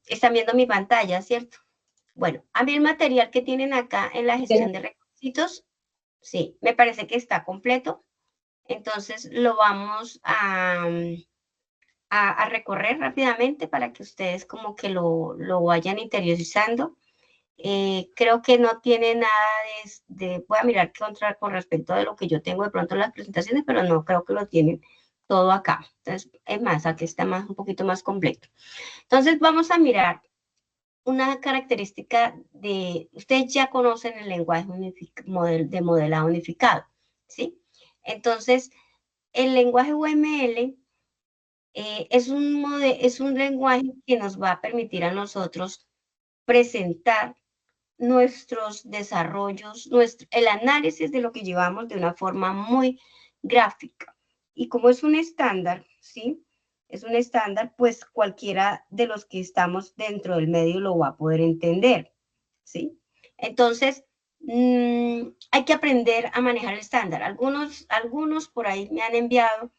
Están viendo mi pantalla, ¿cierto? Bueno, a mí el material que tienen acá en la gestión de requisitos, sí, me parece que está completo. Entonces lo vamos a recorrer rápidamente para que ustedes como que lo vayan interiorizando. Creo que no tiene nada voy a mirar con respecto a lo que yo tengo de pronto en las presentaciones, pero no creo que lo tienen todo acá. Entonces, es más, aquí está un poquito más completo. Entonces, vamos a mirar una característica ustedes ya conocen el lenguaje de modelado unificado, ¿sí? Entonces, el lenguaje UML es un lenguaje que nos va a permitir a nosotros presentar nuestros desarrollos, el análisis de lo que llevamos de una forma muy gráfica. Y como es un estándar, ¿sí? Es un estándar, pues cualquiera de los que estamos dentro del medio lo va a poder entender, ¿sí? Entonces, hay que aprender a manejar el estándar. Algunos por ahí me han enviado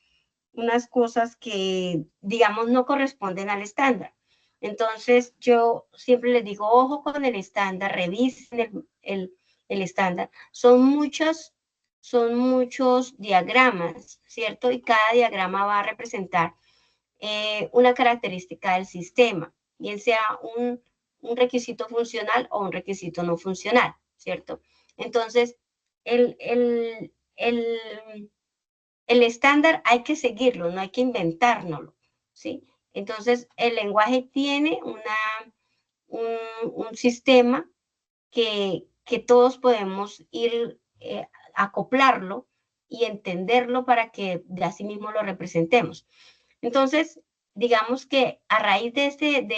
unas cosas que, digamos, no corresponden al estándar. Entonces, yo siempre les digo, ojo con el estándar, revisen el estándar. Son muchos diagramas, ¿cierto? Y cada diagrama va a representar una característica del sistema, bien sea un requisito funcional o un requisito no funcional, ¿cierto? Entonces, el estándar hay que seguirlo, no hay que inventárnoslo, ¿sí? Entonces, el lenguaje tiene un sistema que todos podemos ir acoplarlo y entenderlo para que de así mismo lo representemos. Entonces, digamos que a raíz de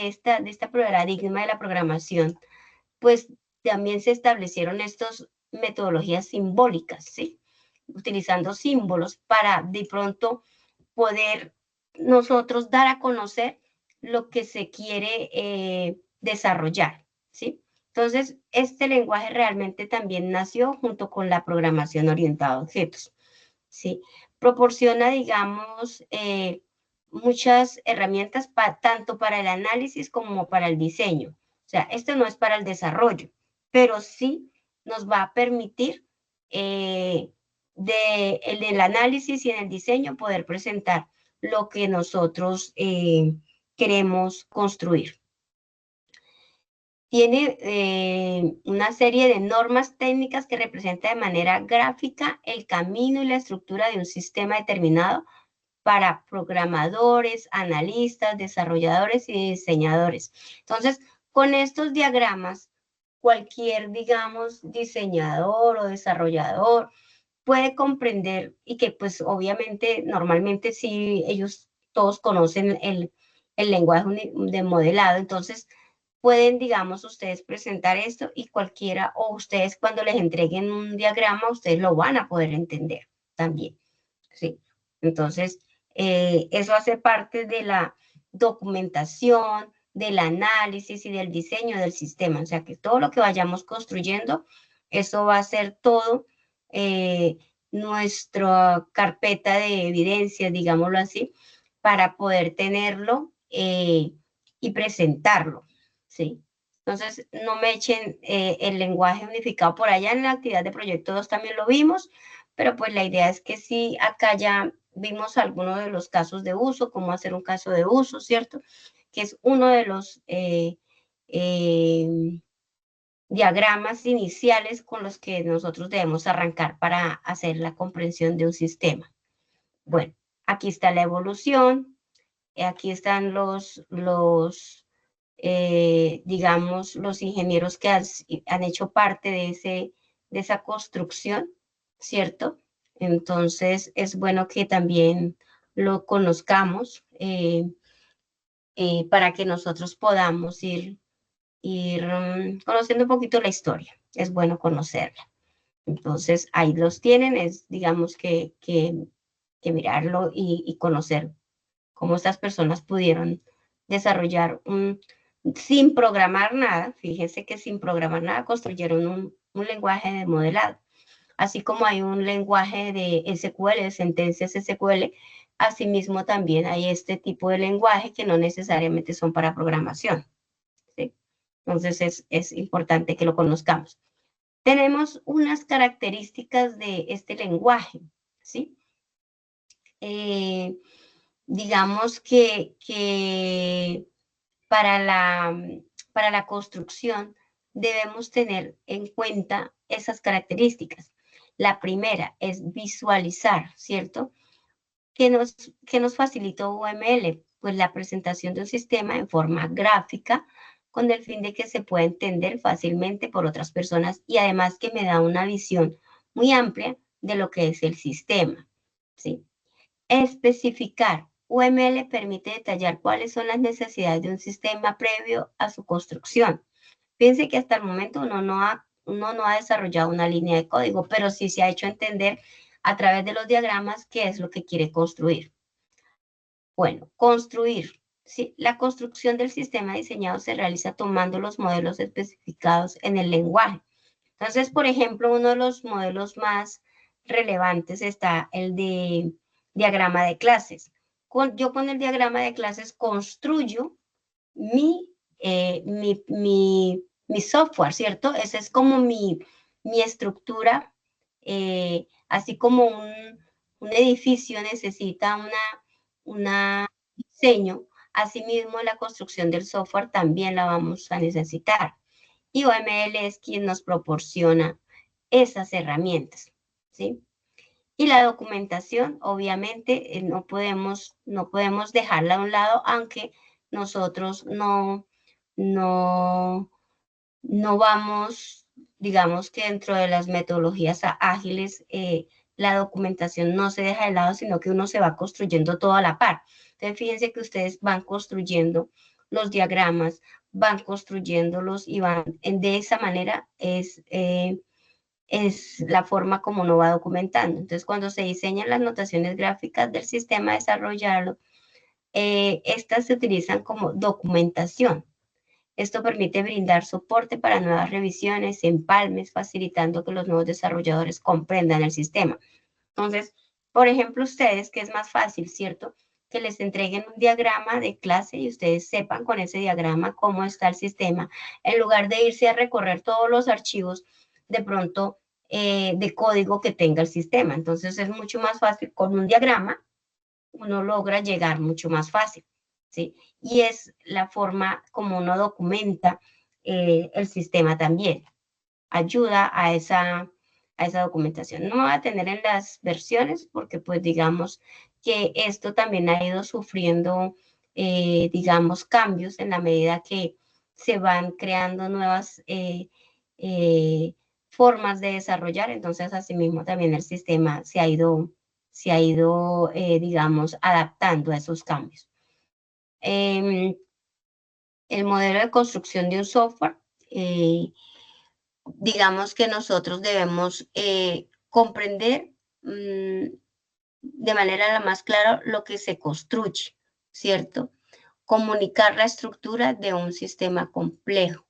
esta paradigma de la programación, pues también se establecieron estas metodologías simbólicas, ¿sí? Utilizando símbolos para de pronto poder nosotros dar a conocer lo que se quiere desarrollar, ¿sí? Entonces, este lenguaje realmente también nació junto con la programación orientada a objetos, ¿sí? Proporciona, digamos, muchas herramientas tanto para el análisis como para el diseño. O sea, esto no es para el desarrollo, pero sí nos va a permitir en el análisis y en el diseño poder presentar lo que nosotros queremos construir. Tiene una serie de normas técnicas que representa de manera gráfica el camino y la estructura de un sistema determinado para programadores, analistas, desarrolladores y diseñadores. Entonces, con estos diagramas, cualquier, digamos, diseñador o desarrollador puede comprender y que pues obviamente normalmente sí ellos todos conocen el lenguaje de modelado, entonces pueden, digamos, ustedes presentar esto y cualquiera, o ustedes cuando les entreguen un diagrama, ustedes lo van a poder entender también, ¿sí? Entonces, eso hace parte de la documentación, del análisis y del diseño del sistema, o sea que todo lo que vayamos construyendo, eso va a ser todo eh, nuestra carpeta de evidencias, digámoslo así, para poder tenerlo y presentarlo, ¿sí? Entonces, no me echen el lenguaje unificado por allá. En la actividad de proyecto 2 también lo vimos, pero pues la idea es que sí, acá ya vimos algunos de los casos de uso, cómo hacer un caso de uso, ¿cierto? Que es uno de los diagramas iniciales con los que nosotros debemos arrancar para hacer la comprensión de un sistema. Bueno, aquí está la evolución, aquí están digamos, los ingenieros que han hecho parte de esa construcción, ¿cierto? Entonces, es bueno que también lo conozcamos para que nosotros podamos ir conociendo un poquito la historia. Es bueno conocerla. Entonces, ahí los tienen, es digamos que mirarlo y conocer cómo estas personas pudieron desarrollar sin programar nada, fíjense que sin programar nada construyeron un lenguaje de modelado, así como hay un lenguaje de SQL, de sentencias SQL, asimismo también hay este tipo de lenguaje que no necesariamente son para programación. Entonces es importante que lo conozcamos. Tenemos unas características de este lenguaje, ¿sí? Digamos que para la construcción debemos tener en cuenta esas características. La primera es visualizar, ¿cierto? ¿Qué nos facilitó UML? Pues la presentación de un sistema en forma gráfica con el fin de que se pueda entender fácilmente por otras personas y además que me da una visión muy amplia de lo que es el sistema, ¿sí? Especificar. UML permite detallar cuáles son las necesidades de un sistema previo a su construcción. Fíjense que hasta el momento uno no ha desarrollado una línea de código, pero sí se ha hecho entender a través de los diagramas qué es lo que quiere construir. Bueno, construir. ¿Sí? La construcción del sistema diseñado se realiza tomando los modelos especificados en el lenguaje. Entonces, por ejemplo, uno de los modelos más relevantes está el de diagrama de clases. Yo con el diagrama de clases construyo mi software, ¿cierto? Esa es como mi estructura, así como un edificio necesita una diseño, asimismo la construcción del software también la vamos a necesitar. Y OML es quien nos proporciona esas herramientas, ¿sí? Y la documentación, obviamente, no podemos dejarla a un lado, aunque nosotros no vamos, digamos que dentro de las metodologías ágiles, la documentación no se deja de lado, sino que uno se va construyendo todo a la par. Entonces, fíjense que ustedes van construyendo los diagramas, van construyéndolos y van, de esa manera es la forma como uno va documentando. Entonces, cuando se diseñan las notaciones gráficas del sistema, desarrollarlo, estas se utilizan como documentación. Esto permite brindar soporte para nuevas revisiones, empalmes, facilitando que los nuevos desarrolladores comprendan el sistema. Entonces, por ejemplo, ustedes, que es más fácil, ¿cierto? Que les entreguen un diagrama de clase y ustedes sepan con ese diagrama cómo está el sistema, en lugar de irse a recorrer todos los archivos de pronto de código que tenga el sistema. Entonces, es mucho más fácil con un diagrama, uno logra llegar mucho más fácil, ¿sí? Y es la forma como uno documenta el sistema también. Ayuda a esa documentación. No va a tener en las versiones porque pues digamos que esto también ha ido sufriendo, digamos, cambios en la medida que se van creando nuevas formas de desarrollar. Entonces, asimismo, también el sistema se ha ido, digamos, adaptando a esos cambios. El modelo de construcción de un software, digamos que nosotros debemos comprender de manera la más clara lo que se construye, ¿cierto? Comunicar la estructura de un sistema complejo,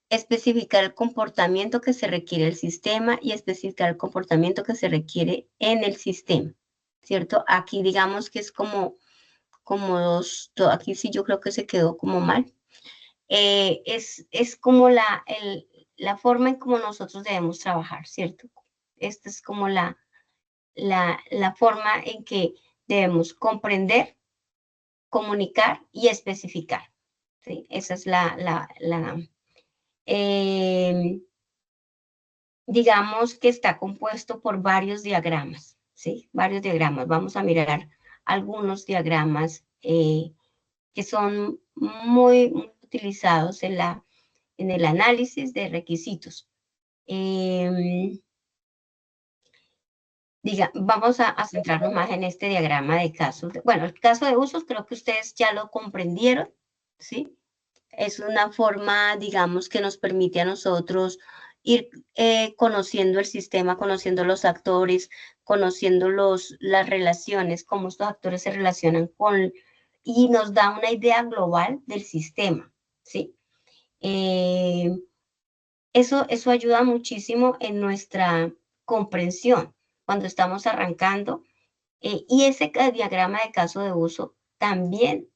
especificar el comportamiento que se requiere del sistema y especificar el comportamiento que se requiere en el sistema, ¿cierto? Aquí digamos que es como aquí sí yo creo que se quedó como mal. Es como la forma en cómo nosotros debemos trabajar, ¿cierto? Esta es como la forma en que debemos comprender, comunicar y especificar, ¿sí? Esa es digamos que está compuesto por varios diagramas, ¿sí? Varios diagramas. Vamos a mirar algunos diagramas que son muy utilizados en el análisis de requisitos. Vamos a centrarnos más en este diagrama de casos. Bueno, el caso de usos creo que ustedes ya lo comprendieron, ¿sí? Es una forma, digamos, que nos permite a nosotros ir conociendo el sistema, conociendo los actores, conociendo las relaciones, cómo estos actores se relacionan y nos da una idea global del sistema, ¿sí? Eso ayuda muchísimo en nuestra comprensión cuando estamos arrancando. Y ese diagrama de caso de uso también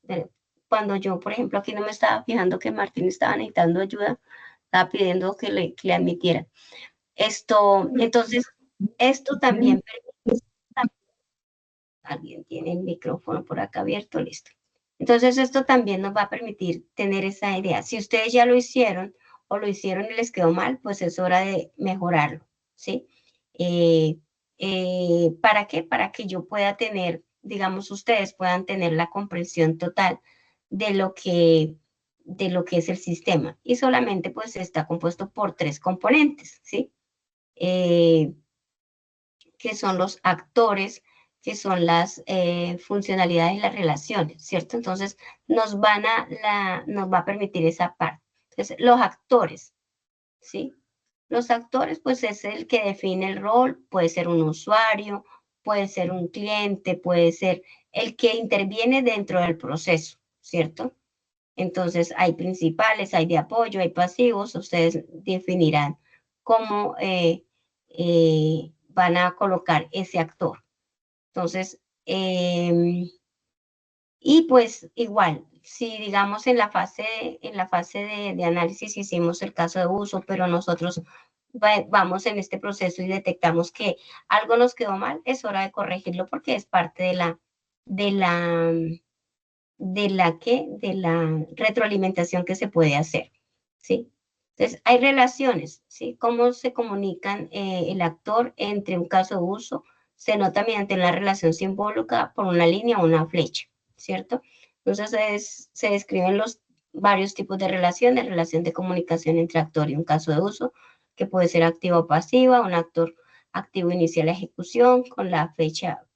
cuando yo, por ejemplo, aquí no me estaba fijando que Martín estaba necesitando ayuda, estaba pidiendo que le admitieran. Entonces, esto también permite, alguien tiene el micrófono por acá abierto, listo. Entonces, esto también nos va a permitir tener esa idea. Si ustedes ya lo hicieron o lo hicieron y les quedó mal, pues es hora de mejorarlo, ¿sí? Eh, ¿Para qué? Para que yo pueda tener, digamos, ustedes puedan tener la comprensión total de lo que, es el sistema. Y solamente pues está compuesto por 3 componentes, ¿sí? Que son los actores, que son las funcionalidades y las relaciones, ¿cierto? Entonces, nos va a permitir esa parte. Entonces, los actores, ¿sí? Los actores, pues, es el que define el rol, puede ser un usuario, puede ser un cliente, puede ser el que interviene dentro del proceso, ¿cierto? Entonces, hay principales, hay de apoyo, hay pasivos, ustedes definirán cómo van a colocar ese actor. Entonces, y pues igual, si digamos en la fase de análisis hicimos el caso de uso, pero nosotros vamos en este proceso y detectamos que algo nos quedó mal, es hora de corregirlo porque es parte de la, de la retroalimentación que se puede hacer, ¿sí? Entonces, hay relaciones, ¿sí? Cómo se comunican el actor entre un caso de uso, se nota mediante la relación simbólica por una línea o una flecha, ¿cierto? Entonces, se describen los varios tipos de relaciones, relación de comunicación entre actor y un caso de uso, que puede ser activa o pasiva, un actor activo inicia la ejecución con la flecha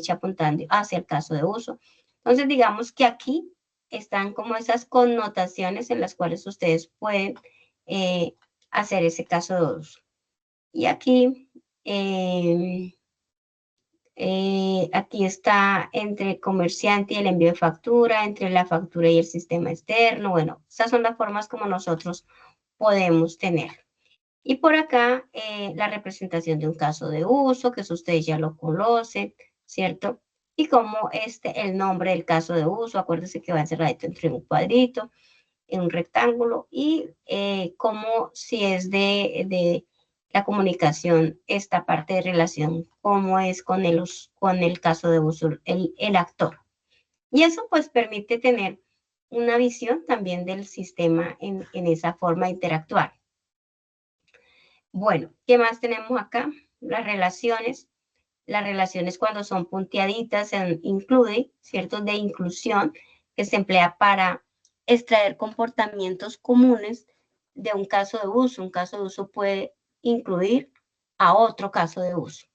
apuntando hacia el caso de uso. Entonces, digamos que aquí están como esas connotaciones en las cuales ustedes pueden hacer ese caso de uso. Y aquí, aquí está entre comerciante y el envío de factura, entre la factura y el sistema externo. Bueno, esas son las formas como nosotros podemos tener. Y por acá, la representación de un caso de uso, que eso ustedes ya lo conocen, ¿cierto? Y como el nombre del caso de uso, acuérdense que va encerradito entre un cuadrito, en un rectángulo, y como si es de la comunicación, esta parte de relación, cómo es con el caso de uso, el actor. Y eso pues permite tener una visión también del sistema en esa forma de interactuar. Bueno, ¿qué más tenemos acá? Las relaciones. Las relaciones cuando son punteaditas se incluye, ¿cierto? De inclusión, que se emplea para extraer comportamientos comunes de un caso de uso. Un caso de uso puede incluir a otro caso de uso.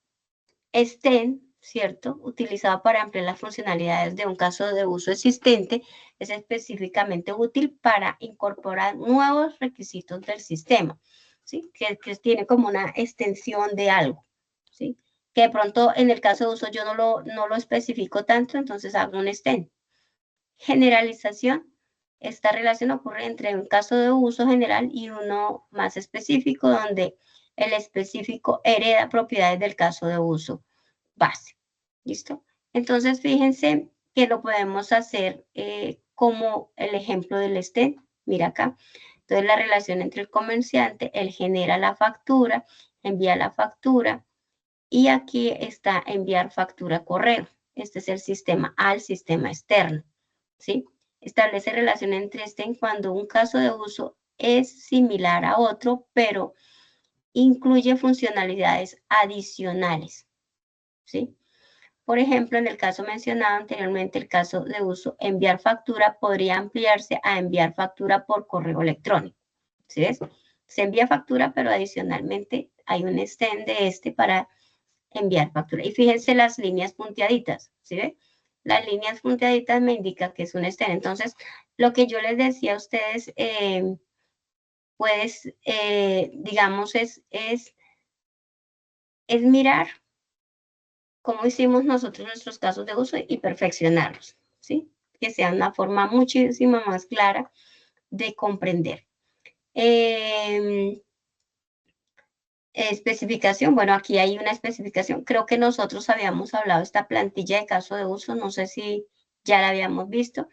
Extend, ¿cierto? Utilizado para ampliar las funcionalidades de un caso de uso existente, es específicamente útil para incorporar nuevos requisitos del sistema, ¿sí? Que tiene como una extensión de algo, ¿sí? Que de pronto en el caso de uso yo no lo especifico tanto, entonces hago un extend. Generalización. Esta relación ocurre entre un caso de uso general y uno más específico, donde el específico hereda propiedades del caso de uso base. ¿Listo? Entonces, fíjense que lo podemos hacer como el ejemplo del extend. Mira acá. Entonces, la relación entre el comerciante, él genera la factura, envía la factura, y aquí está enviar factura correo. Este es el sistema al sistema externo, ¿sí? Establece relación entre cuando un caso de uso es similar a otro, pero incluye funcionalidades adicionales, ¿sí? Por ejemplo, en el caso mencionado anteriormente, el caso de uso enviar factura podría ampliarse a enviar factura por correo electrónico, ¿sí ves? Se envía factura, pero adicionalmente hay un extend de para enviar factura. Y fíjense las líneas punteaditas, ¿sí ve? Las líneas punteaditas me indican que es un extend. Entonces, lo que yo les decía a ustedes, pues, digamos, es mirar cómo hicimos nosotros nuestros casos de uso y perfeccionarlos, ¿sí? Que sea una forma muchísimo más clara de comprender. Especificación, bueno, aquí hay una especificación. Creo que nosotros habíamos hablado de esta plantilla de caso de uso, no sé si ya la habíamos visto.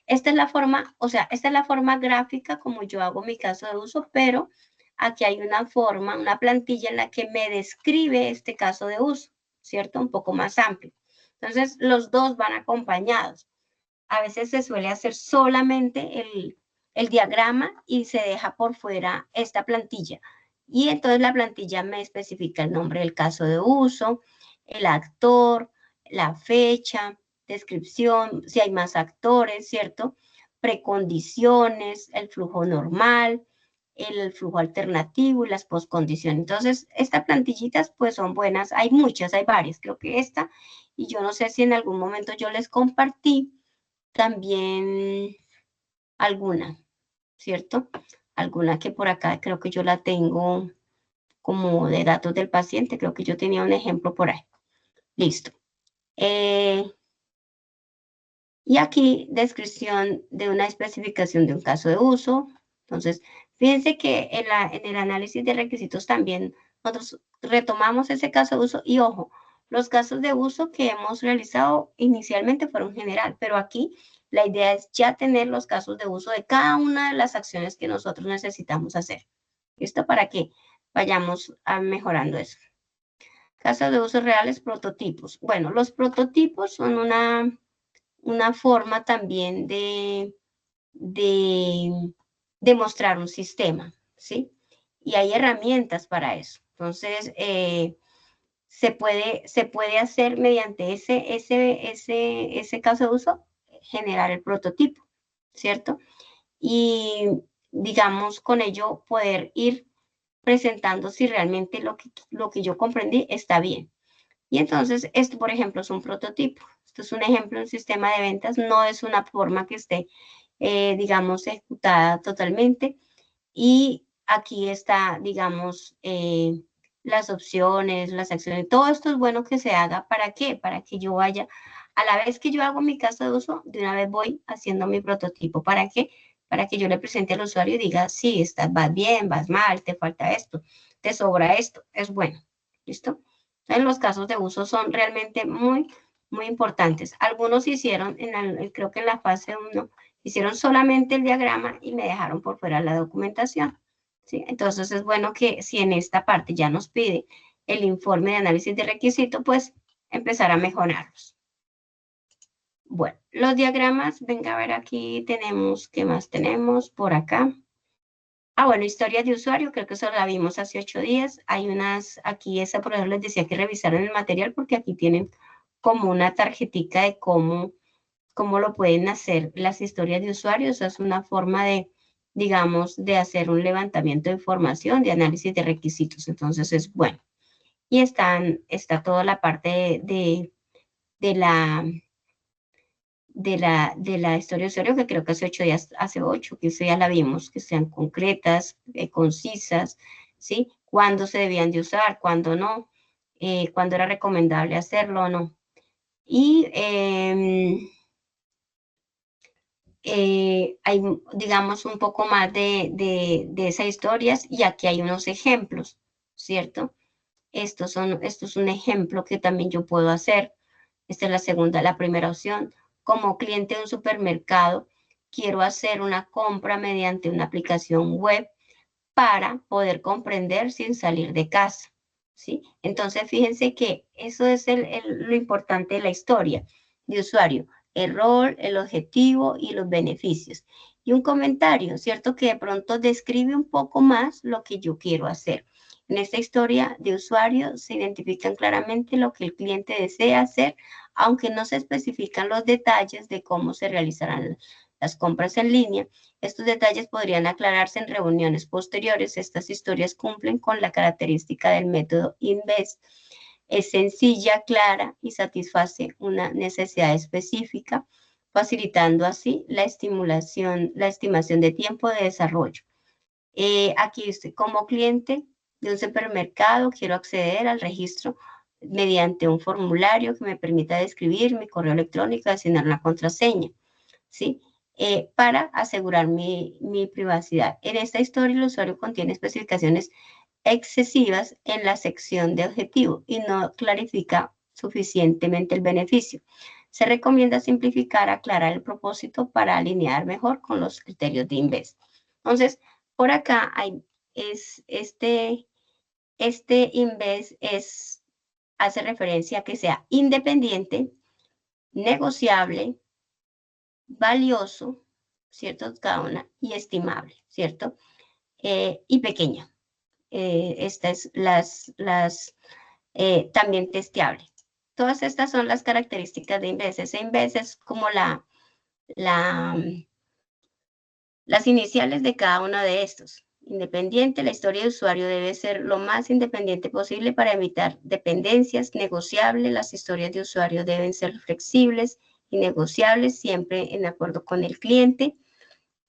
Esta es la forma, o sea, esta es la forma gráfica como yo hago mi caso de uso, pero aquí hay una forma, una plantilla en la que me describe este caso de uso, ¿cierto? Un poco más amplio. Entonces, los dos van acompañados. A veces se suele hacer solamente el diagrama y se deja por fuera esta plantilla. Y entonces la plantilla me especifica el nombre del caso de uso, el actor, la fecha, descripción, si hay más actores, ¿cierto? Precondiciones, el flujo normal, el flujo alternativo y las postcondiciones. Entonces, estas plantillitas pues son buenas. Hay muchas, hay varias. Creo que esta, y yo no sé si en algún momento yo les compartí también alguna, ¿cierto? Alguna que por acá creo que yo la tengo como de datos del paciente, creo que yo tenía un ejemplo por ahí. Listo. Y aquí descripción de una especificación de un caso de uso. Entonces, fíjense que en el análisis de requisitos también nosotros retomamos ese caso de uso y ojo, los casos de uso que hemos realizado inicialmente fueron general, pero aquí la idea es ya tener los casos de uso de cada una de las acciones que nosotros necesitamos hacer. ¿Listo? Para que vayamos mejorando eso. Casos de uso reales, prototipos. Bueno, los prototipos son una forma también de mostrar un sistema, ¿sí? Y hay herramientas para eso. Entonces, se puede hacer mediante ese caso de uso, generar el prototipo, ¿cierto? Y, digamos, con ello poder ir presentando si realmente lo que yo comprendí está bien. Y entonces, esto, por ejemplo, es un prototipo. Esto es un ejemplo de un sistema de ventas, no es una forma que esté, digamos, ejecutada totalmente. Y aquí está, digamos, las opciones, las acciones, todo esto es bueno que se haga. ¿Para qué? Para que yo vaya, a la vez que yo hago mi caso de uso, de una vez voy haciendo mi prototipo. ¿Para qué? Para que yo le presente al usuario y diga, sí, vas bien, vas mal, te falta esto, te sobra esto, es bueno. ¿Listo? Entonces, los casos de uso son realmente muy importantes. Algunos hicieron, creo que en la fase 1, hicieron solamente el diagrama y me dejaron por fuera la documentación. ¿Sí? Entonces es bueno que si en esta parte ya nos pide el informe de análisis de requisito, pues empezar a mejorarlos. Bueno, los diagramas, venga a ver aquí tenemos, ¿qué más tenemos por acá? Bueno, historia de usuario, creo que eso la vimos hace 8 días. Hay unas, aquí esa por ejemplo les decía que revisaron el material porque aquí tienen como una tarjetica de cómo lo pueden hacer las historias de usuarios. Es una forma de, digamos, de hacer un levantamiento de información, de análisis de requisitos. Entonces es bueno. Y está toda la parte de la, de la historia de usuario, que creo que hace 8 días, hace 8, que eso ya la vimos, que sean concretas, concisas, ¿sí? Cuándo se debían de usar, cuándo no, cuándo era recomendable hacerlo o no. Y hay, digamos, un poco más de esas historias y aquí hay unos ejemplos, ¿cierto? Esto es un ejemplo que también yo puedo hacer. Esta es la primera opción. Como cliente de un supermercado, quiero hacer una compra mediante una aplicación web para poder comprender sin salir de casa, ¿sí? Entonces, fíjense que eso es lo importante de la historia de usuario, el rol, el objetivo y los beneficios. Y un comentario, ¿cierto? Que de pronto describe un poco más lo que yo quiero hacer. En esta historia de usuario se identifican claramente lo que el cliente desea hacer, aunque no se especifican los detalles de cómo se realizarán las compras en línea. Estos detalles podrían aclararse en reuniones posteriores. Estas historias cumplen con la característica del método INVEST. Es sencilla, clara y satisface una necesidad específica, facilitando así la estimación de tiempo de desarrollo. Aquí estoy como cliente de un supermercado, quiero acceder al registro mediante un formulario que me permita describir mi correo electrónico y asignar la contraseña, ¿sí? Para asegurar mi privacidad. En esta historia el usuario contiene especificaciones excesivas en la sección de objetivo y no clarifica suficientemente el beneficio. Se recomienda simplificar, aclarar el propósito para alinear mejor con los criterios de INVEST. Entonces, por acá este INVEST hace referencia a que sea independiente, negociable, valioso, ¿cierto? Cada una, y estimable, ¿cierto? Y pequeña. Estas también testeable. Todas estas son las características de INVEST. Ese INVEST es como las iniciales de cada uno de estos. Independiente, la historia de usuario debe ser lo más independiente posible para evitar dependencias. Negociable, las historias de usuario deben ser flexibles y negociables, siempre en acuerdo con el cliente.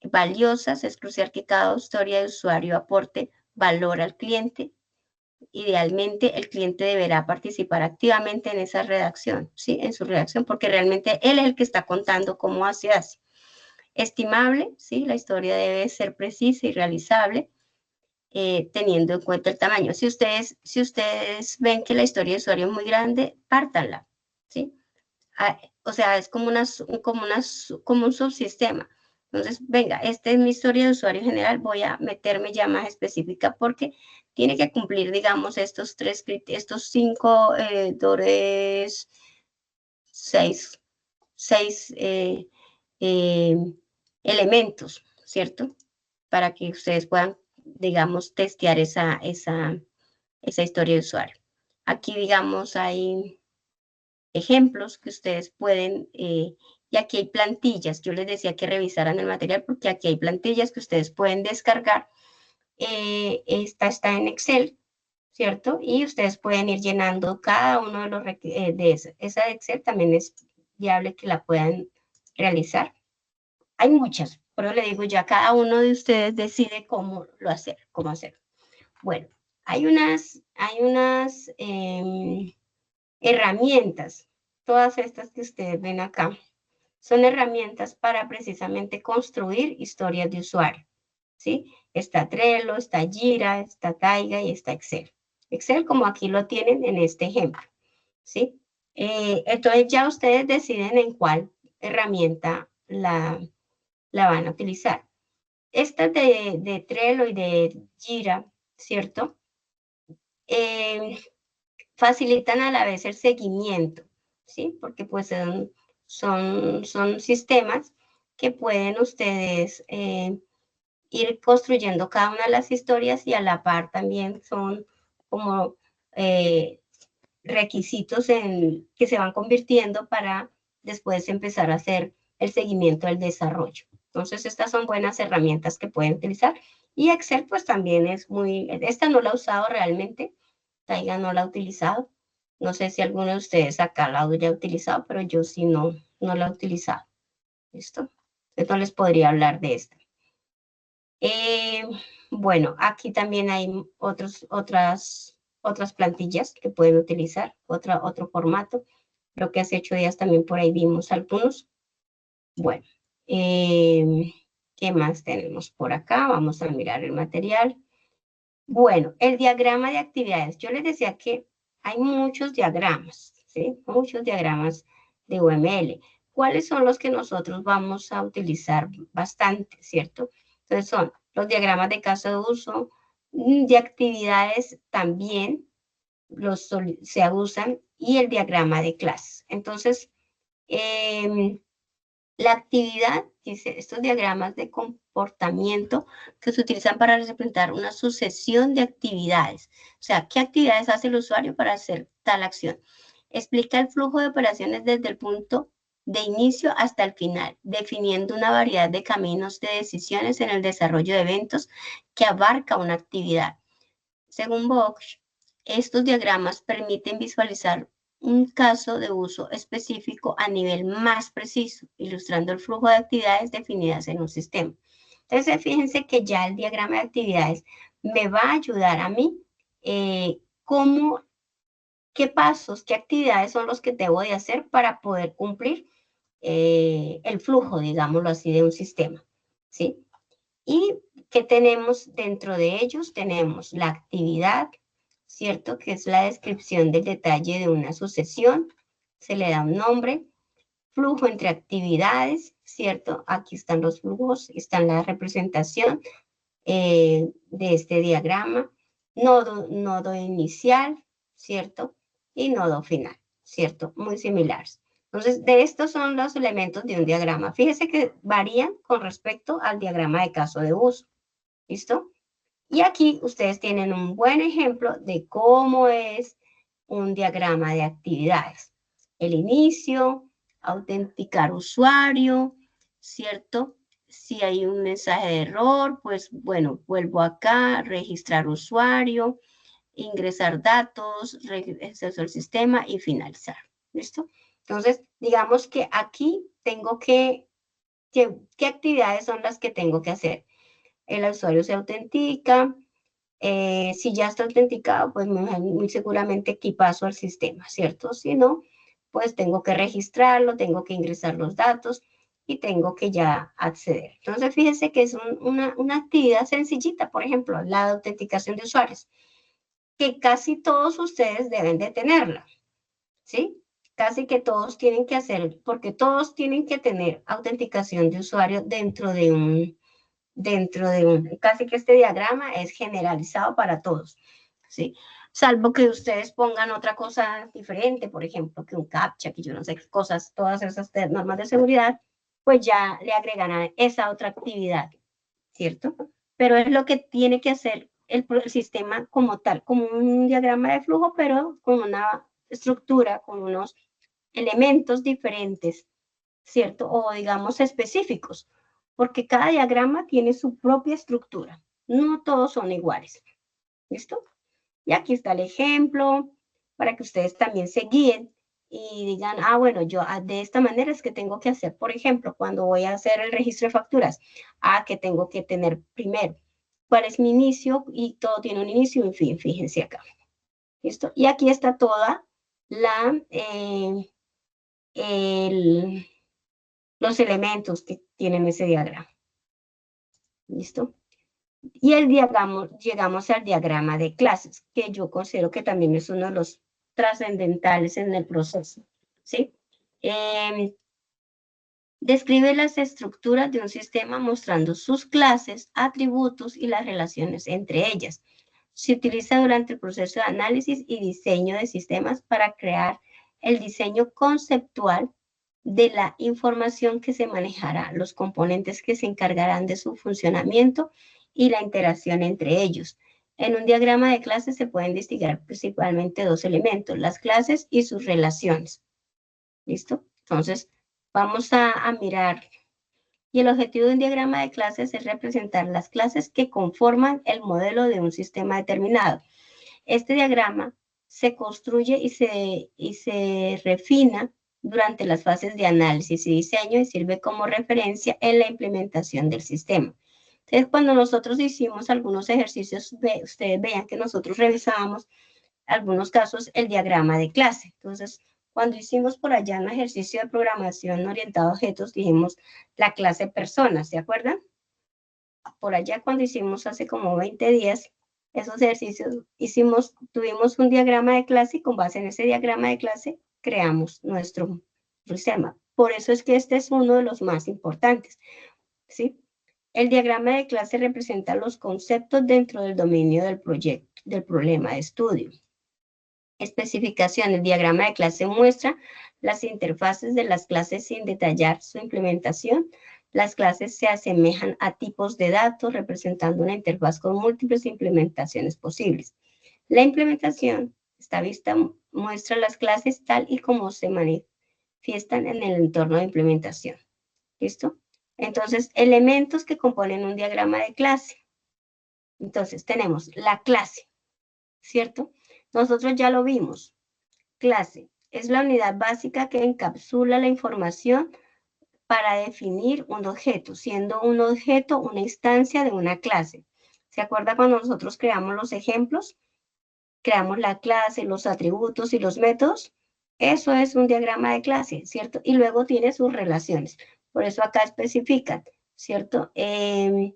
Valiosas, es crucial que cada historia de usuario aporte valor al cliente. Idealmente, el cliente deberá participar activamente en esa redacción, ¿sí? En su redacción, porque realmente él es el que está contando cómo se hace. Estimable, ¿sí? La historia debe ser precisa y realizable, teniendo en cuenta el tamaño. Si ustedes ven que la historia de usuario es muy grande, pártanla, ¿sí? O sea, es como un subsistema. Entonces, venga, esta es mi historia de usuario general, voy a meterme ya más específica porque tiene que cumplir, digamos, estos 5, seis elementos, ¿cierto? Para que ustedes puedan, digamos, testear esa historia de usuario. Aquí, digamos, hay ejemplos que ustedes pueden, y aquí hay plantillas. Yo les decía que revisaran el material porque aquí hay plantillas que ustedes pueden descargar. Esta está en Excel, ¿cierto? Y ustedes pueden ir llenando cada uno de los de esa Excel también es viable que la puedan realizar. Hay muchas, pero le digo, ya cada uno de ustedes decide cómo hacer. Bueno, hay unas herramientas, todas estas que ustedes ven acá, son herramientas para precisamente construir historias de usuario, ¿sí? Está Trello, está Jira, está Taiga y está Excel. Excel como aquí lo tienen en este ejemplo, ¿sí? Entonces ya ustedes deciden en cuál herramienta la van a utilizar. Estas de Trello y de Jira, ¿cierto? Facilitan a la vez el seguimiento, ¿sí? Porque pues son sistemas que pueden ustedes ir construyendo cada una de las historias y a la par también son como requisitos que se van convirtiendo para después empezar a hacer el seguimiento del desarrollo. Entonces, estas son buenas herramientas que pueden utilizar. Y Excel, pues también esta no la he usado realmente, Taiga no la ha utilizado. No sé si alguno de ustedes acá la haya utilizado, pero yo sí no la he utilizado. ¿Listo? Entonces no les podría hablar de esta. Bueno, aquí también hay otras plantillas que pueden utilizar, otro formato. Creo que hace 8 días también por ahí vimos algunos. Bueno, ¿qué más tenemos por acá? Vamos a mirar el material. Bueno, el diagrama de actividades. Yo les decía que hay muchos diagramas, ¿sí? Muchos diagramas de UML. ¿Cuáles son los que nosotros vamos a utilizar bastante, cierto? Entonces son los diagramas de caso de uso, de actividades también se usan, y el diagrama de clases. Entonces, la actividad, dice, estos diagramas de comportamiento que se utilizan para representar una sucesión de actividades. O sea, ¿qué actividades hace el usuario para hacer tal acción? Explica el flujo de operaciones desde el punto de inicio hasta el final, definiendo una variedad de caminos de decisiones en el desarrollo de eventos que abarca una actividad. Según Bosch, estos diagramas permiten visualizar un caso de uso específico a nivel más preciso, ilustrando el flujo de actividades definidas en un sistema. Entonces, fíjense que ya el diagrama de actividades me va a ayudar a mí qué pasos, qué actividades son los que debo de hacer para poder cumplir el flujo, digámoslo así, de un sistema, ¿sí? Y ¿qué tenemos dentro de ellos? Tenemos la actividad, ¿cierto? Que es la descripción del detalle de una sucesión, se le da un nombre. flujo entre actividades, ¿cierto? Aquí están los flujos, está la representación de este diagrama, nodo inicial, ¿cierto? Y nodo final, ¿cierto? Muy similares. Entonces, de estos son los elementos de un diagrama. Fíjese que varían con respecto al diagrama de caso de uso, ¿listo? Y aquí ustedes tienen un buen ejemplo de cómo es un diagrama de actividades. El inicio, autenticar usuario, ¿cierto? Si hay un mensaje de error, pues bueno, vuelvo acá, registrar usuario, ingresar datos, acceso al sistema y finalizar. ¿Listo? Entonces, digamos que aquí tengo ¿qué actividades son las que tengo que hacer? El usuario se autentica, si ya está autenticado, pues muy seguramente aquí paso al sistema, ¿cierto? Si no, pues tengo que registrarlo, tengo que ingresar los datos y tengo que ya acceder. Entonces, fíjense que es una actividad sencillita, por ejemplo, la de autenticación de usuarios, que casi todos ustedes deben de tenerla, ¿sí? Casi que todos tienen que hacer, porque todos tienen que tener autenticación de usuario casi que este diagrama es generalizado para todos, ¿sí? Salvo que ustedes pongan otra cosa diferente, por ejemplo, que un CAPTCHA, que yo no sé qué cosas, todas esas normas de seguridad, pues ya le agregarán esa otra actividad, ¿cierto? Pero es lo que tiene que hacer el sistema como tal, como un diagrama de flujo, pero con una estructura, con unos elementos diferentes, ¿cierto? O digamos específicos, porque cada diagrama tiene su propia estructura. No todos son iguales. ¿Listo? Y aquí está el ejemplo para que ustedes también se guíen y digan, ah, bueno, yo de esta manera es que tengo que hacer, por ejemplo, cuando voy a hacer el registro de facturas, que tengo que tener primero, cuál es mi inicio y todo tiene un inicio, en fin, fíjense acá. ¿Listo? Y aquí está toda los elementos que tienen ese diagrama. ¿Listo? Y llegamos al diagrama de clases, que yo considero que también es uno de los trascendentales en el proceso, ¿sí? Describe las estructuras de un sistema mostrando sus clases, atributos y las relaciones entre ellas. Se utiliza durante el proceso de análisis y diseño de sistemas para crear el diseño conceptual de la información que se manejará, los componentes que se encargarán de su funcionamiento y la interacción entre ellos. En un diagrama de clases se pueden distinguir principalmente dos elementos, las clases y sus relaciones. ¿Listo? Entonces, vamos a mirar. Y el objetivo de un diagrama de clases es representar las clases que conforman el modelo de un sistema determinado. Este diagrama se construye y se refina durante las fases de análisis y diseño y sirve como referencia en la implementación del sistema. Entonces, cuando nosotros hicimos algunos ejercicios, ustedes vean que nosotros revisábamos algunos casos el diagrama de clase. Entonces, cuando hicimos por allá un ejercicio de programación orientado a objetos, dijimos la clase personas, ¿se acuerdan? Por allá cuando hicimos hace como 20 días esos ejercicios, tuvimos un diagrama de clase y con base en ese diagrama de clase creamos nuestro sistema. Por eso es que este es uno de los más importantes, ¿sí? El diagrama de clase representa los conceptos dentro del dominio del proyecto, del problema de estudio. Especificación. El diagrama de clase muestra las interfaces de las clases sin detallar su implementación. Las clases se asemejan a tipos de datos representando una interfaz con múltiples implementaciones posibles. La implementación, esta vista muestra las clases tal y como se manifiestan en el entorno de implementación. ¿Listo? Entonces, elementos que componen un diagrama de clase. Entonces, tenemos la clase, ¿cierto? Nosotros ya lo vimos. Clase es la unidad básica que encapsula la información para definir un objeto, siendo un objeto una instancia de una clase. ¿Se acuerda cuando nosotros creamos los ejemplos? Creamos la clase, los atributos y los métodos. Eso es un diagrama de clase, ¿cierto? Y luego tiene sus relaciones. Por eso acá especifican, ¿cierto? Tiene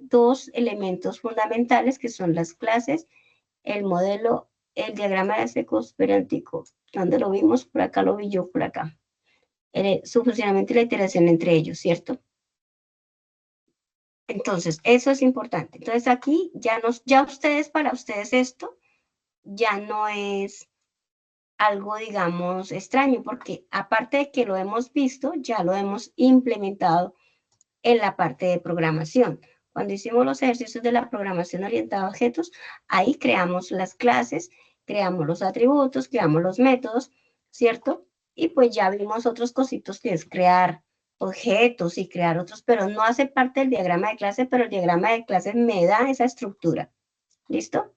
dos elementos fundamentales que son las clases, el modelo, el diagrama de ese cooperativo ¿Dónde lo vimos? Por acá lo vi yo, por acá. Su funcionamiento y la iteración entre ellos, ¿cierto? Entonces, eso es importante. Entonces, aquí ya ustedes, para ustedes esto, ya no es algo, digamos, extraño, porque aparte de que lo hemos visto, ya lo hemos implementado en la parte de programación. Cuando hicimos los ejercicios de la programación orientada a objetos, ahí creamos las clases, creamos los atributos, creamos los métodos, ¿cierto? Y pues ya vimos otros cositos que es crear objetos y crear otros, pero no hace parte del diagrama de clase, pero el diagrama de clase me da esa estructura. ¿Listo?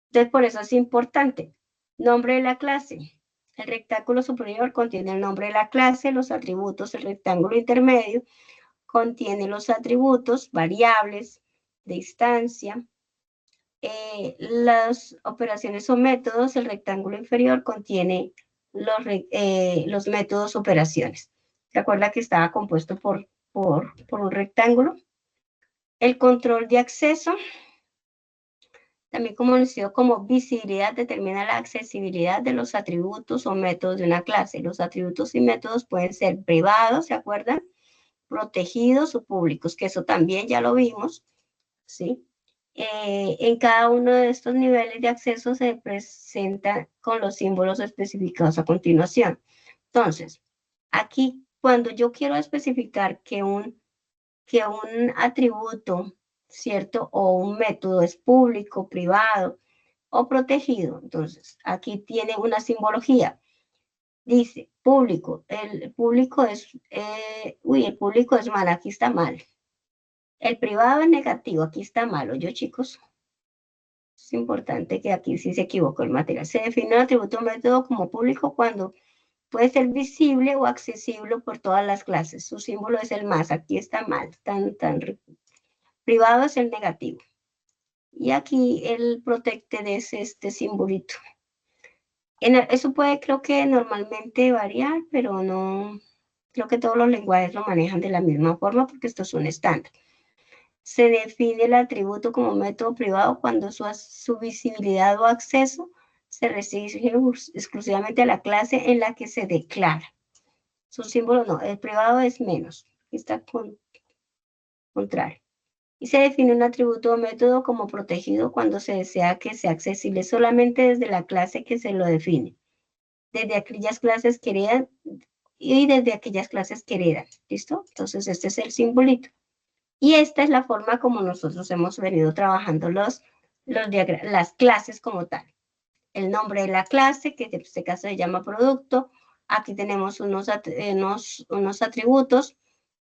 Entonces, por eso es importante. Nombre de la clase. El rectángulo superior contiene el nombre de la clase, los atributos, el rectángulo intermedio contiene los atributos, variables, de instancia, las operaciones o métodos. El rectángulo inferior contiene los métodos operaciones. Recuerda que estaba compuesto por un rectángulo. El control de acceso, también conocido como visibilidad, determina la accesibilidad de los atributos o métodos de una clase. Los atributos y métodos pueden ser privados, ¿se acuerdan? Protegidos o públicos, que eso también ya lo vimos, ¿sí? En cada uno de estos niveles de acceso se presenta con los símbolos especificados a continuación. Entonces, aquí, cuando yo quiero especificar que un atributo, ¿cierto? O un método es público, privado o protegido. Entonces, aquí tiene una simbología. Dice, público. El público es, el público es mal, aquí está mal. El privado es negativo, aquí está malo. Yo, chicos, es importante que aquí sí se equivocó el material. Se define un atributo o método como público cuando puede ser visible o accesible por todas las clases. Su símbolo es el más, aquí está mal, tan privado es el negativo. Y aquí el protected es este simbolito. Eso puede, creo que normalmente variar, pero no, creo que todos los lenguajes lo manejan de la misma forma porque esto es un estándar. Se define el atributo como método privado cuando su visibilidad o acceso se restringe exclusivamente a la clase en la que se declara. Su símbolo no, el privado es menos, está contrario. Y se define un atributo o método como protegido cuando se desea que sea accesible solamente desde la clase que se lo define, desde aquellas clases que heredan y desde aquellas clases que heredan. ¿Listo? Entonces este es el simbolito. Y esta es la forma como nosotros hemos venido trabajando las clases como tal. El nombre de la clase, que en este caso se llama producto. Aquí tenemos unos atributos.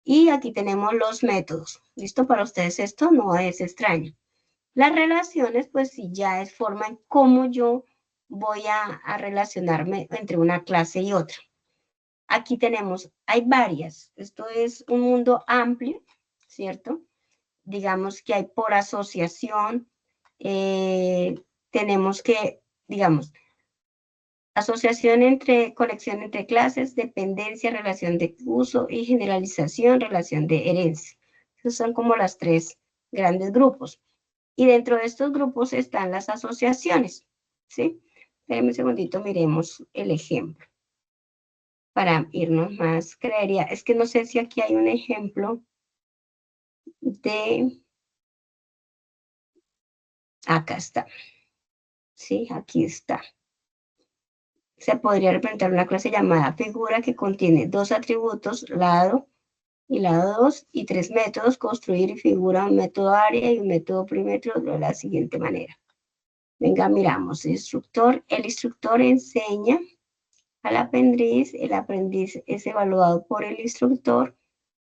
Y aquí tenemos los métodos. ¿Listo? Para ustedes esto no es extraño. Las relaciones, pues sí, ya es forma en cómo yo voy a relacionarme entre una clase y otra. Aquí tenemos, hay varias. Esto es un mundo amplio, ¿cierto? Digamos que hay por asociación. Tenemos que, digamos, asociación entre, conexión entre clases, dependencia, relación de uso y generalización, relación de herencia. Esos son como los tres grandes grupos. Y dentro de estos grupos están las asociaciones, ¿sí? Espérenme un segundito, miremos el ejemplo. Para irnos más, creería, es que no sé si aquí hay un ejemplo de, acá está, ¿sí? Aquí está. Se podría representar una clase llamada figura que contiene dos atributos, lado y lado 2 y tres métodos, construir y figura, un método área y un método perímetro de la siguiente manera. Venga, miramos, instructor. El instructor enseña al aprendiz, el aprendiz es evaluado por el instructor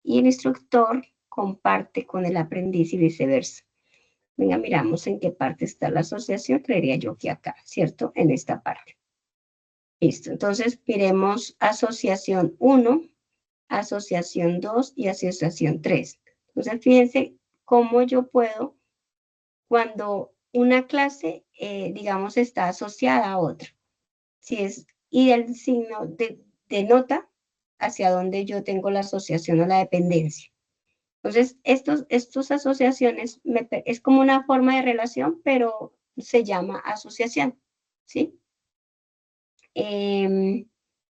y el instructor comparte con el aprendiz y viceversa. Venga, miramos en qué parte está la asociación, creería yo que acá, ¿cierto? En esta parte. Listo, entonces miremos asociación 1, asociación 2 y asociación 3. Entonces, fíjense cómo yo puedo, cuando una clase, digamos, está asociada a otra, si es, y el signo denota hacia dónde yo tengo la asociación o la dependencia. Entonces, estos asociaciones es como una forma de relación, pero se llama asociación, ¿sí?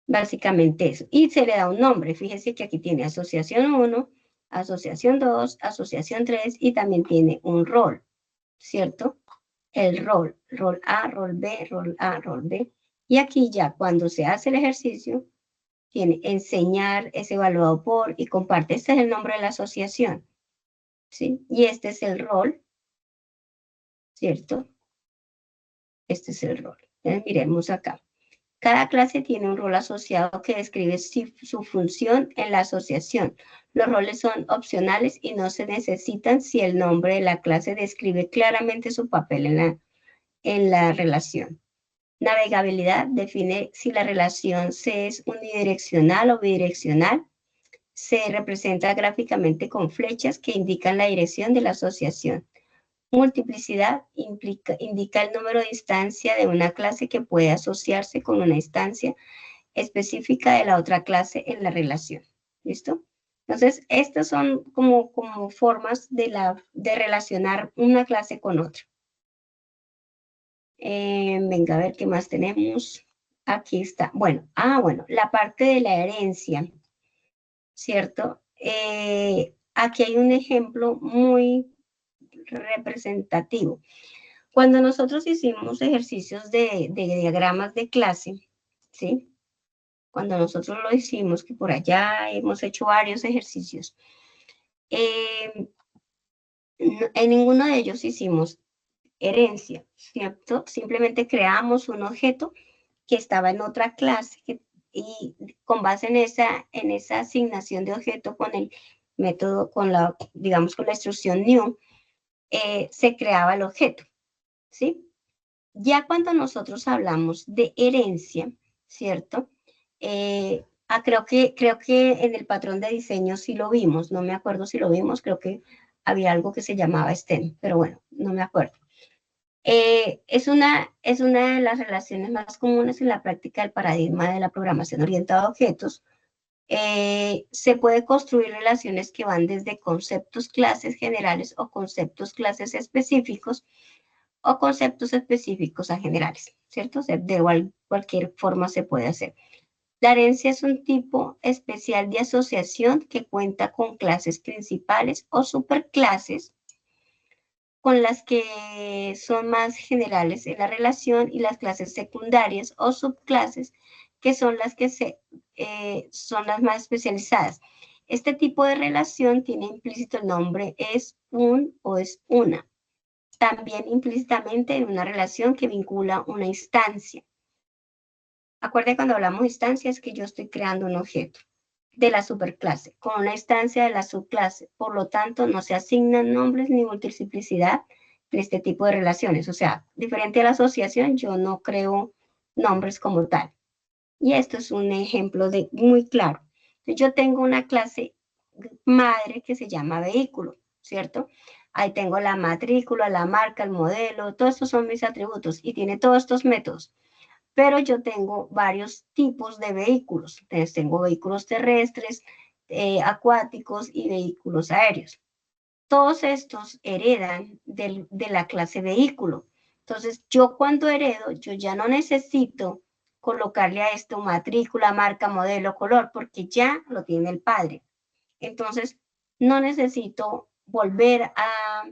Básicamente eso. Y se le da un nombre. Fíjese que aquí tiene asociación 1, asociación 2, asociación 3 y también tiene un rol, ¿cierto? El rol A, rol B, rol A, rol B. Y aquí ya cuando se hace el ejercicio, tiene enseñar, es evaluado por y comparte. Este es el nombre de la asociación, ¿sí? Y este es el rol, ¿cierto? Este es el rol. Entonces, miremos acá. Cada clase tiene un rol asociado que describe su función en la asociación. Los roles son opcionales y no se necesitan si el nombre de la clase describe claramente su papel en la relación. Navegabilidad define si la relación se es unidireccional o bidireccional. Se representa gráficamente con flechas que indican la dirección de la asociación. Multiplicidad indica el número de instancia de una clase que puede asociarse con una instancia específica de la otra clase en la relación. ¿Listo? Entonces, estas son como formas de relacionar una clase con otra. Venga, a ver qué más tenemos. Aquí está. Bueno, la parte de la herencia, ¿cierto? Aquí hay un ejemplo muy representativo. Cuando nosotros hicimos ejercicios de diagramas de clase, ¿sí? Cuando nosotros lo hicimos, que por allá hemos hecho varios ejercicios, en ninguno de ellos hicimos herencia, ¿cierto? Simplemente creamos un objeto que estaba en otra clase y con base en esa asignación de objeto con el método, digamos, con la instrucción new, se creaba el objeto, ¿sí? Ya cuando nosotros hablamos de herencia, ¿cierto? Creo que en el patrón de diseño sí lo vimos, no me acuerdo si lo vimos, creo que había algo que se llamaba STEM, pero bueno, no me acuerdo. Es una de las relaciones más comunes en la práctica del paradigma de la programación orientada a objetos. Se puede construir relaciones que van desde conceptos clases generales o conceptos clases específicos o conceptos específicos a generales, ¿cierto? O sea, de cualquier forma se puede hacer. La herencia es un tipo especial de asociación que cuenta con clases principales o superclases con las que son más generales en la relación y las clases secundarias o subclases que son las que son las más especializadas. Este tipo de relación tiene implícito el nombre es un o es una. También implícitamente en una relación que vincula una instancia. Acuérdense cuando hablamos de instancias que yo estoy creando un objeto de la superclase con una instancia de la subclase. Por lo tanto, no se asignan nombres ni multiplicidad en este tipo de relaciones. O sea, diferente a la asociación, yo no creo nombres como tal. Y esto es un ejemplo muy claro. Yo tengo una clase madre que se llama vehículo, ¿cierto? Ahí tengo la matrícula, la marca, el modelo, todos estos son mis atributos y tiene todos estos métodos. Pero yo tengo varios tipos de vehículos. Entonces, tengo vehículos terrestres, acuáticos y vehículos aéreos. Todos estos heredan de la clase vehículo. Entonces, yo cuando heredo, yo ya no necesito colocarle a esto matrícula, marca, modelo, color, porque ya lo tiene el padre. Entonces, no necesito volver a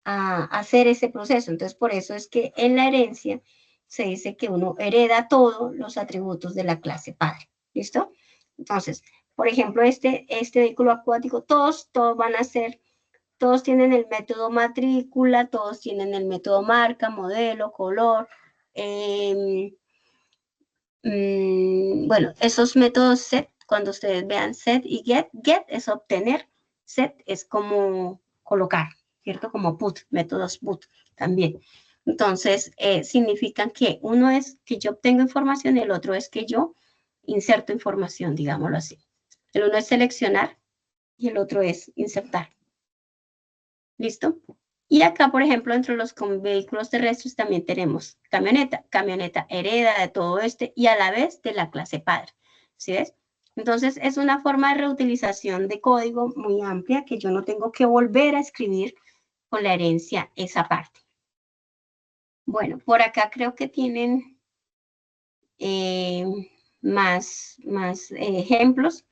hacer ese proceso. Entonces, por eso es que en la herencia se dice que uno hereda todos los atributos de la clase padre. ¿Listo? Entonces, por ejemplo, este vehículo acuático, todos van a ser, todos tienen el método matrícula, todos tienen el método marca, modelo, color. Bueno, esos métodos set, cuando ustedes vean set y get es obtener, set es como colocar, ¿cierto? Como put, métodos put también. Entonces, significan que uno es que yo obtengo información y el otro es que yo inserto información, digámoslo así. El uno es seleccionar y el otro es insertar. ¿Listo? Y acá, por ejemplo, entre los vehículos terrestres también tenemos camioneta. Camioneta hereda de todo y a la vez de la clase padre. ¿Sí ves? Entonces, es una forma de reutilización de código muy amplia que yo no tengo que volver a escribir con la herencia esa parte. Bueno, por acá creo que tienen más ejemplos.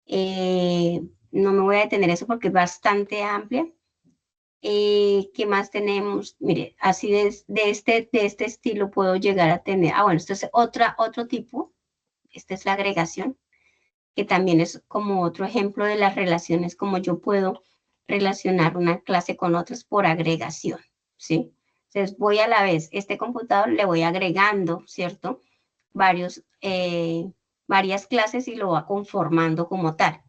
No me voy a detener eso porque es bastante amplia. ¿Qué más tenemos? Mire, así de este estilo puedo llegar a tener. Bueno, esto es otro tipo. Esta es la agregación, que también es como otro ejemplo de las relaciones, como yo puedo relacionar una clase con otras por agregación, ¿sí? Entonces voy a la vez, este computador le voy agregando, ¿cierto? Varias clases y lo va conformando como tal.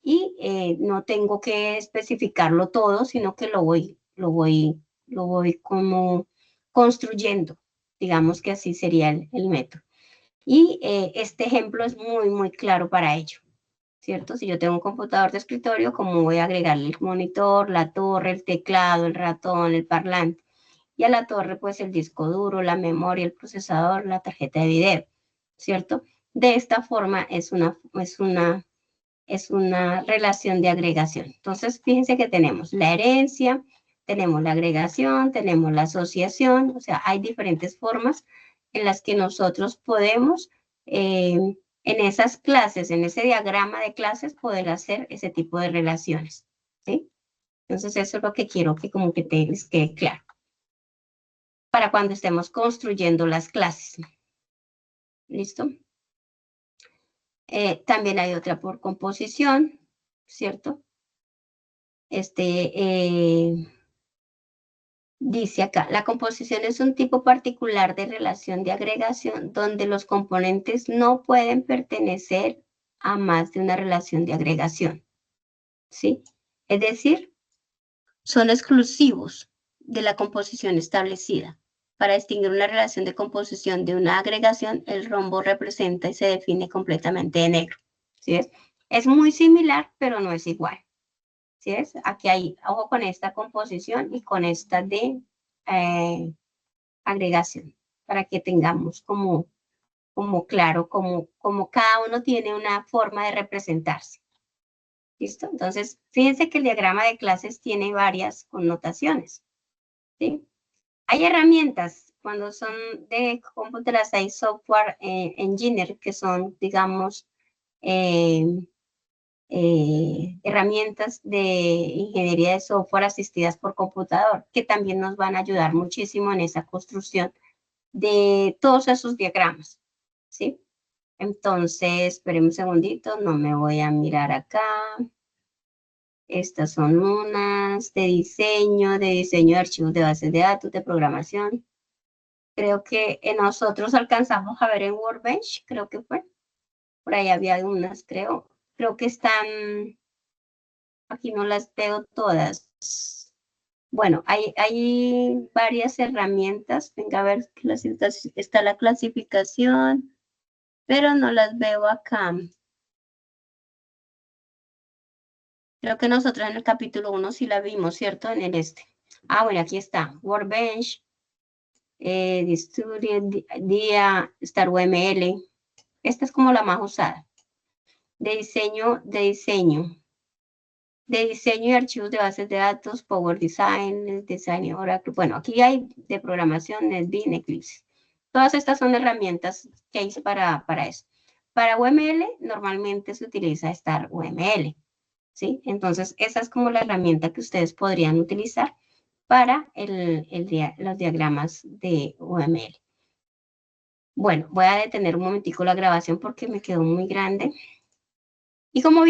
Y no tengo que especificarlo todo, sino que lo voy como construyendo. Digamos que así sería el método. Y este ejemplo es muy claro para ello, ¿cierto? Si yo tengo un computador de escritorio, ¿cómo voy a agregarle el monitor, la torre, el teclado, el ratón, el parlante? Y a la torre, pues el disco duro, la memoria, el procesador, la tarjeta de video, ¿cierto? De esta forma es una relación de agregación. Entonces, fíjense que tenemos la herencia, tenemos la agregación, tenemos la asociación, o sea, hay diferentes formas en las que nosotros podemos, en esas clases, en ese diagrama de clases, poder hacer ese tipo de relaciones, ¿sí? Entonces, eso es lo que quiero que como que te les quede claro para cuando estemos construyendo las clases. ¿Listo? También hay otra por composición, ¿cierto? Dice acá, la composición es un tipo particular de relación de agregación donde los componentes no pueden pertenecer a más de una relación de agregación, ¿sí? Es decir, son exclusivos de la composición establecida. Para distinguir una relación de composición de una agregación, el rombo representa y se define completamente de negro, ¿sí es? Es muy similar, pero no es igual. ¿Sí es? Aquí hay, ojo con esta composición y con esta de agregación, para que tengamos como claro, como cada uno tiene una forma de representarse. ¿Listo? Entonces, fíjense que el diagrama de clases tiene varias connotaciones, ¿sí? Hay herramientas, cuando son de computadoras, hay software engineer, que son, digamos, herramientas de ingeniería de software asistidas por computador, que también nos van a ayudar muchísimo en esa construcción de todos esos diagramas, ¿sí? Entonces, esperen un segundito, no me voy a mirar acá. Estas son unas de diseño de archivos de bases de datos, de programación. Creo que nosotros alcanzamos a ver en Workbench, creo que fue. Por ahí había unas, creo. Creo que están, aquí no las veo todas. Bueno, hay varias herramientas. Venga a ver, está la clasificación, pero no las veo acá. Creo que nosotros en el capítulo 1 sí la vimos, ¿cierto? En el este. Bueno, aquí está. Workbench, DIA, StarUML. Esta es como la más usada. De diseño y archivos de bases de datos, Power Design, Design Oracle. Bueno, aquí hay de programación, NetBeans, Eclipse. Todas estas son herramientas que hice para eso. Para UML, normalmente se utiliza StarUML, ¿sí? Entonces, esa es como la herramienta que ustedes podrían utilizar para los diagramas de UML. Bueno, voy a detener un momentico la grabación porque me quedó muy grande. Y como